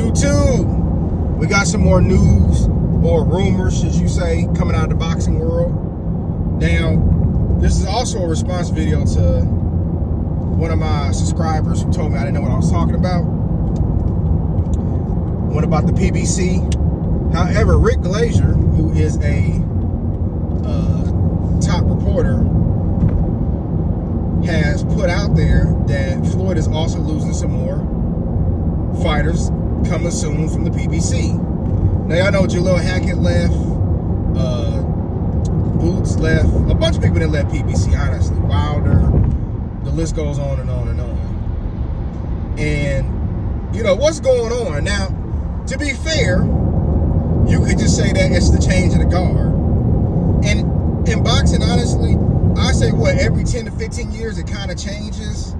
YouTube, we got some more news, or rumors, should you say, coming out of the boxing world. Now, this is also a response video to one of my subscribers who told me I didn't know what I was talking about. One about the PBC. However, Rick Glazier, who is a top reporter, has put out there that Floyd is also losing some more fighters coming soon from the PBC. Now, y'all know Jalil Hackett left, Boots left, a bunch of people that left PBC, honestly. Wilder, the list goes on and on and on. And, you know, what's going on? Now, to be fair, you could just say that it's the change of the guard. And in boxing, honestly, I say, what, every 10 to 15 years it kind of changes.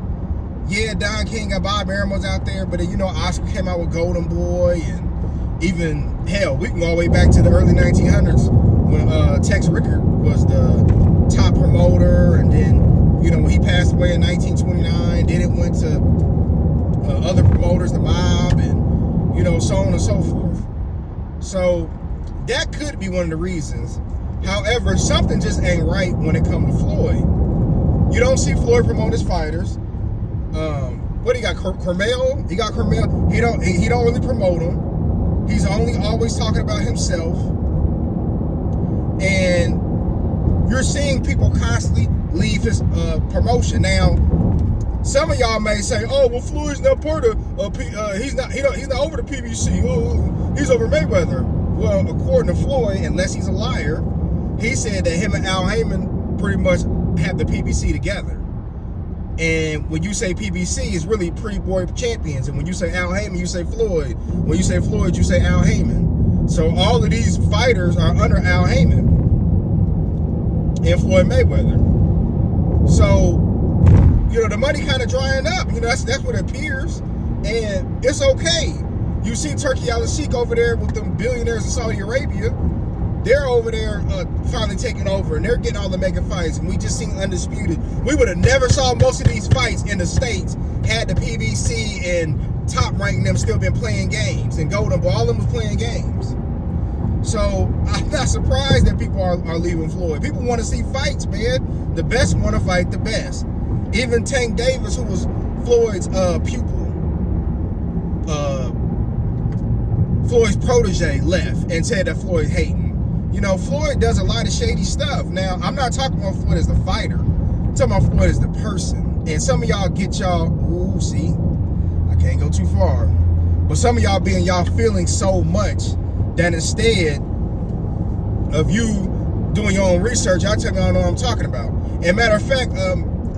Yeah, Don King got Bob Aramos out there, but you know, Oscar came out with Golden Boy, and even, hell, we can go all the way back to the early 1900s when Tex Rickard was the top promoter, and then, you know, when he passed away in 1929, then it went to other promoters, the Mob, and, you know, so on and so forth. So that could be one of the reasons. However, something just ain't right when it comes to Floyd. You don't see Floyd promote his fighters. What he got? Cormel? He got Cormel. He don't really promote them. He's only always talking about himself. And you're seeing people constantly leave his promotion. Now, some of y'all may say, "Oh, well, Floyd's not part of he's not over the PBC. Oh, he's over Mayweather." Well, according to Floyd, unless he's a liar, he said that him and Al Heyman pretty much have the PBC together. And when you say PBC, it's really Pretty Boy Champions. And when you say Al Heyman, you say Floyd. When you say Floyd, you say Al Heyman. So all of these fighters are under Al Heyman and Floyd Mayweather. So, you know, the money kind of drying up. You know, that's what it appears. And it's okay. You see Turkey Al-Sheikh over there with them billionaires in Saudi Arabia. They're over there finally taking over, and they're getting all the mega fights, and we just seen Undisputed. We would have never saw most of these fights in the States had the PBC and Top Rank them still been playing games, and Golden Boy, all of them was playing games. So I'm not surprised that people are leaving Floyd. People want to see fights, man. The best want to fight the best. Even Tank Davis, who was Floyd's pupil, Floyd's protege, left and said that Floyd hating. You know, Floyd does a lot of shady stuff. Now, I'm not talking about Floyd as the fighter. I'm talking about Floyd as the person. And some of y'all get y'all, ooh, see, I can't go too far. But some of y'all be in y'all feeling so much that instead of you doing your own research, y'all tell me I don't know what I'm talking about. And matter of fact,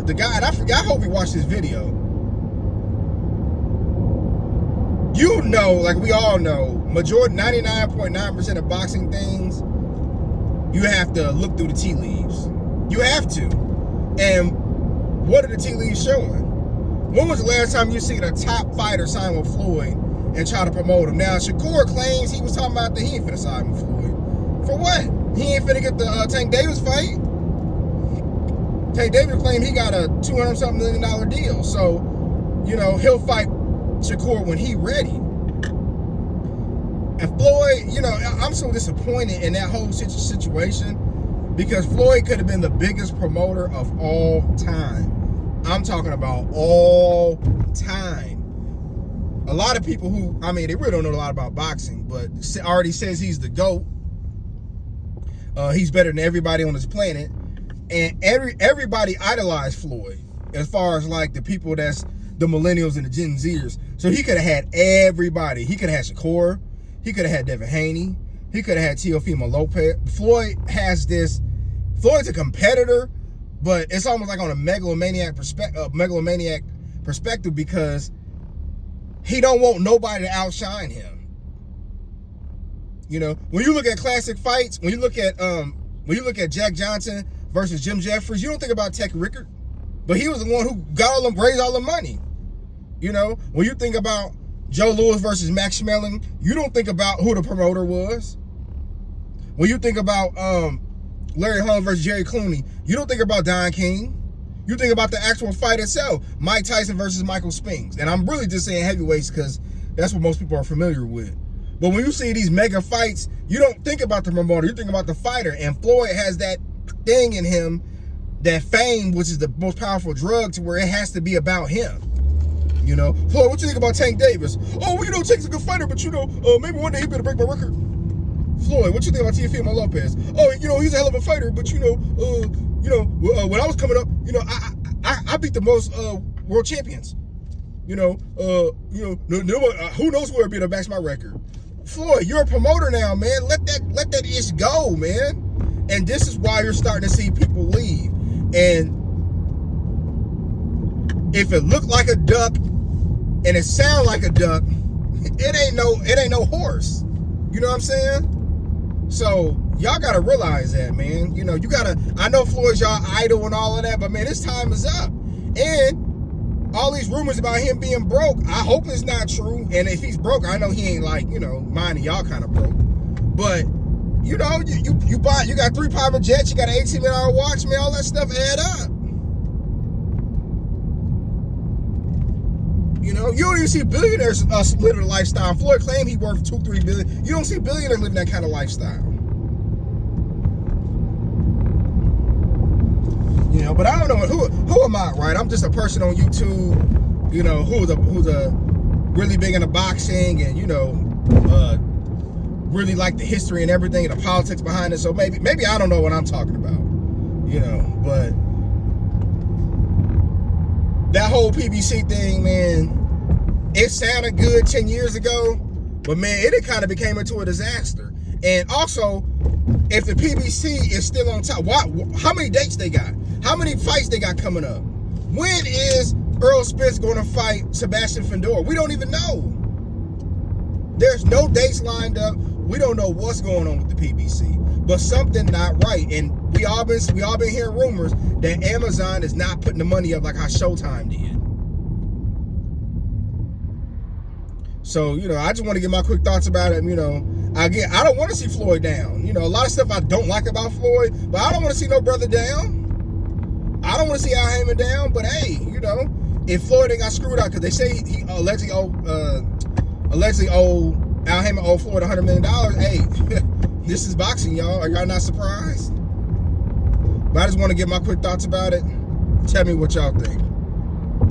the guy, and I hope he watched this video. You know, like we all know, majority, 99.9% of boxing things, you have to look through the tea leaves. You have to. And what are the tea leaves showing? When was the last time you seen a top fighter sign with Floyd and try to promote him? Now, Shakur claims he was talking about that he ain't finna sign with Floyd. For what? He ain't finna get the Tank Davis fight. Tank Davis claimed he got a $200-something million deal. So, you know, he'll fight Shakur when he ready. And Floyd, you know, I'm so disappointed in that whole situation because Floyd could have been the biggest promoter of all time. I'm talking about all time. A lot of people who, I mean, they really don't know a lot about boxing, but already says he's the GOAT. He's better than everybody on this planet. And everybody idolized Floyd as far as like the people that's the millennials and the Gen Zers. So he could have had everybody. He could have had Shakur. He could have had Devin Haney. He could have had Teofimo Lopez. Floyd has this. Floyd's a competitor, but it's almost like on a megalomaniac perspective because he don't want nobody to outshine him. You know, when you look at classic fights, when you look at Jack Johnson versus Jim Jeffries, you don't think about Tex Rickard, but he was the one who got raised all the money. You know, when you think about Joe Louis versus Max Schmeling, you don't think about who the promoter was. When you think about Larry Holmes versus Jerry Clooney, you don't think about Don King. You think about the actual fight itself, Mike Tyson versus Michael Spinks. And I'm really just saying heavyweights because that's what most people are familiar with. But when you see these mega fights, you don't think about the promoter, you think about the fighter. And Floyd has that thing in him, that fame, which is the most powerful drug, to where it has to be about him. You know, Floyd, what you think about Tank Davis? Oh, well, you know, Tank's a good fighter, but you know, maybe one day he better break my record. Floyd, what you think about Teofimo Lopez? Oh, you know, he's a hell of a fighter, but you know, when I was coming up, you know, I beat the most world champions. You know, who knows where it'd be to match my record? Floyd, you're a promoter now, man. Let that ish go, man. And this is why you're starting to see people leave. And if it looked like a duck and it sound like a duck, it ain't no horse. You know what I'm saying? So y'all gotta realize that, man. You know, I know Floyd's y'all idol and all of that, but man, his time is up. And all these rumors about him being broke, I hope it's not true. And if he's broke, I know he ain't like, you know, minding y'all kind of broke. But you know, you got 3 private jets, you got an $18 million watch, man, all that stuff add up. You know, you don't even see billionaires living a lifestyle. Floyd claimed he worth $2-3 billion. You don't see billionaires living that kind of lifestyle. You know, but I don't know who am I, right? I'm just a person on YouTube, you know, who's really big into boxing and, you know, really like the history and everything and the politics behind it. So maybe I don't know what I'm talking about, you know, but that whole PBC thing, man, it sounded good 10 years ago, but man, it kind of became into a disaster. And also, if the PBC is still on top, how many dates they got? How many fights they got coming up? When is Earl Spence going to fight Sebastian Fedor? We don't even know. There's no dates lined up. We don't know what's going on with the PBC, but something not right. And we all been hearing rumors that Amazon is not putting the money up like how Showtime did. So, you know, I just want to get my quick thoughts about it. You know, again, I don't want to see Floyd down. You know, a lot of stuff I don't like about Floyd, but I don't want to see no brother down. I don't want to see Al Haymon down, but hey, you know, if Floyd ain't got screwed out, because they say he allegedly owed Al Haymon owed Floyd $100 million. Hey, this is boxing, y'all. Are y'all not surprised? But I just want to get my quick thoughts about it. Tell me what y'all think.